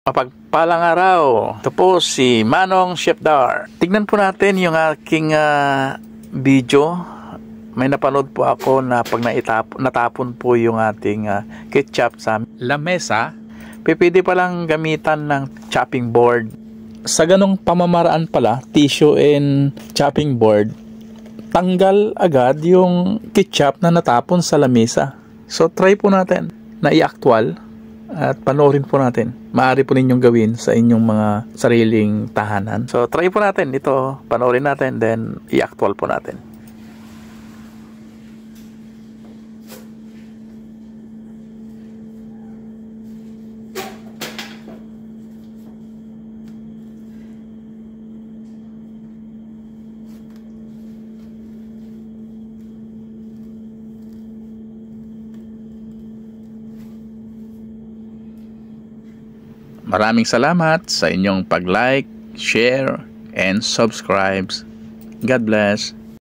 Mapagpalang araw. Ito po si Manong Chefdar. Tignan po natin yung aking video. May napanood po ako na pag natapon po yung ating ketchup sa lamesa, pwede palang gamitan ng chopping board. Sa ganong pamamaraan pala, tissue and chopping board, tanggal agad yung ketchup na natapon sa lamesa. So try po natin na i-actual at panoorin po natin. Maaari po ninyong gawin sa inyong mga sariling tahanan. So try po natin ito, panoorin natin, then i-actual po natin. Maraming salamat sa inyong pag-like, share, and subscribe. God bless.